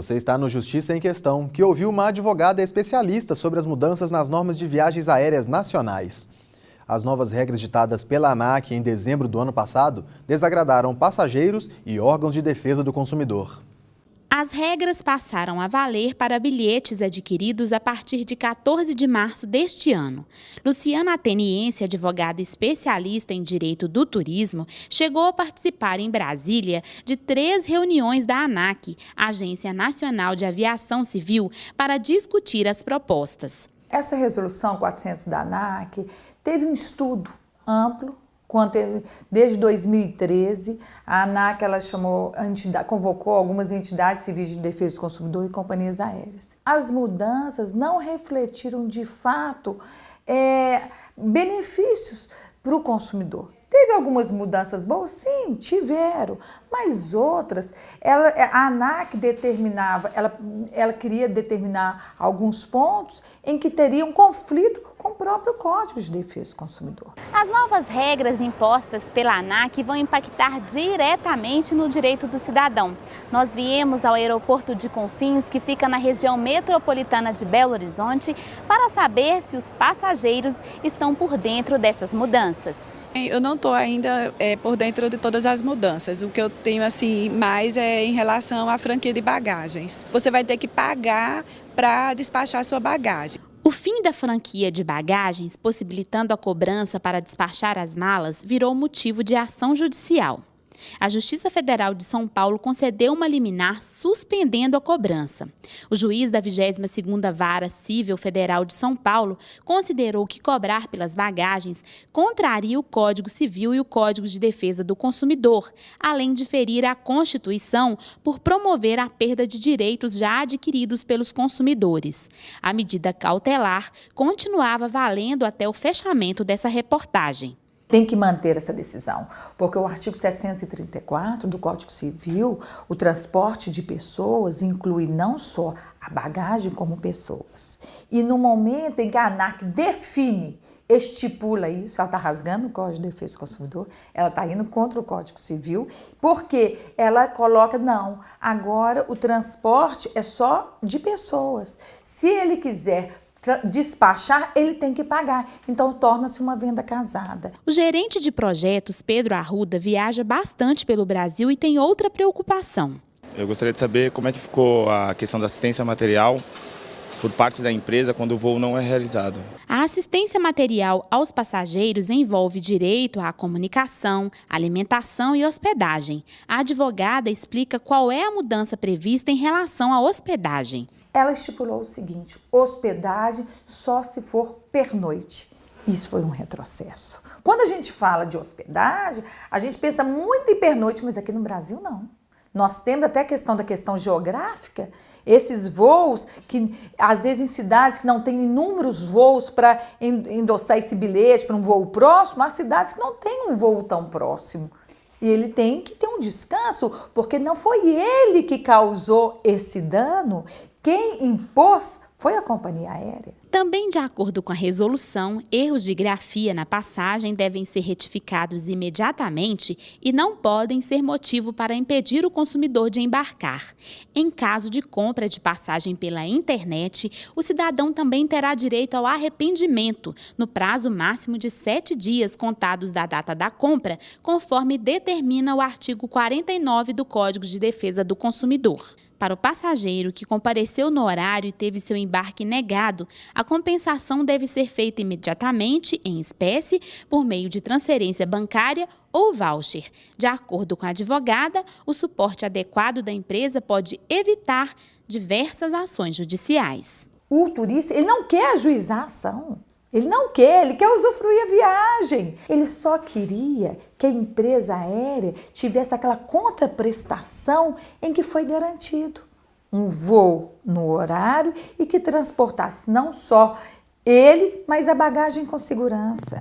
Você está no Justiça em Questão, que ouviu uma advogada especialista sobre as mudanças nas normas de viagens aéreas nacionais. As novas regras ditadas pela ANAC em dezembro do ano passado desagradaram passageiros e órgãos de defesa do consumidor. As regras passaram a valer para bilhetes adquiridos a partir de 14 de março deste ano. Luciana Ateniense, advogada especialista em direito do turismo, chegou a participar em Brasília de 3 reuniões da ANAC, Agência Nacional de Aviação Civil, para discutir as propostas. Essa resolução 400 da ANAC teve um estudo amplo. Desde 2013, a ANAC convocou algumas entidades civis de defesa do consumidor e companhias aéreas. As mudanças não refletiram, de fato, benefícios para o consumidor. Teve algumas mudanças boas? Sim, tiveram, mas outras, a ANAC ela queria determinar alguns pontos em que teria um conflito com o próprio Código de Defesa do Consumidor. As novas regras impostas pela ANAC vão impactar diretamente no direito do cidadão. Nós viemos ao aeroporto de Confins, que fica na região metropolitana de Belo Horizonte, para saber se os passageiros estão por dentro dessas mudanças. Eu não estou ainda por dentro de todas as mudanças. O que eu tenho assim mais é em relação à franquia de bagagens. Você vai ter que pagar para despachar sua bagagem. O fim da franquia de bagagens, possibilitando a cobrança para despachar as malas, virou motivo de ação judicial. A Justiça Federal de São Paulo concedeu uma liminar suspendendo a cobrança. O juiz da 22ª Vara Civil Federal de São Paulo considerou que cobrar pelas bagagens contraria o Código Civil e o Código de Defesa do Consumidor, além de ferir a Constituição por promover a perda de direitos já adquiridos pelos consumidores. A medida cautelar continuava valendo até o fechamento dessa reportagem. Tem que manter essa decisão, porque o artigo 734 do Código Civil, o transporte de pessoas inclui não só a bagagem como pessoas. E no momento em que a ANAC estipula isso, ela está rasgando o Código de Defesa do Consumidor, ela está indo contra o Código Civil, porque ela coloca, não, agora o transporte é só de pessoas. Se ele quiser despachar, ele tem que pagar. Então, torna-se uma venda casada. O gerente de projetos, Pedro Arruda, viaja bastante pelo Brasil e tem outra preocupação. Eu gostaria de saber como é que ficou a questão da assistência material por parte da empresa quando o voo não é realizado. A assistência material aos passageiros envolve direito à comunicação, alimentação e hospedagem. A advogada explica qual é a mudança prevista em relação à hospedagem. Ela estipulou o seguinte: hospedagem só se for pernoite. Isso foi um retrocesso. Quando a gente fala de hospedagem, a gente pensa muito em pernoite, mas aqui no Brasil não. Nós temos até a questão geográfica, esses voos que, às vezes, em cidades que não têm inúmeros voos para endossar esse bilhete para um voo próximo, há cidades que não têm um voo tão próximo. E ele tem que ter um descanso, porque não foi ele que causou esse dano. Quem impôs foi a companhia aérea. Também, de acordo com a resolução, erros de grafia na passagem devem ser retificados imediatamente e não podem ser motivo para impedir o consumidor de embarcar. Em caso de compra de passagem pela internet, o cidadão também terá direito ao arrependimento, no prazo máximo de 7 dias contados da data da compra, conforme determina o artigo 49 do Código de Defesa do Consumidor. Para o passageiro que compareceu no horário e teve seu embarque negado, a compensação deve ser feita imediatamente, em espécie, por meio de transferência bancária ou voucher. De acordo com a advogada, o suporte adequado da empresa pode evitar diversas ações judiciais. O turista, ele não quer ajuizar a ação. Ele não quer, ele quer usufruir a viagem. Ele só queria que a empresa aérea tivesse aquela contraprestação em que foi garantido um voo no horário e que transportasse não só ele, mas a bagagem com segurança.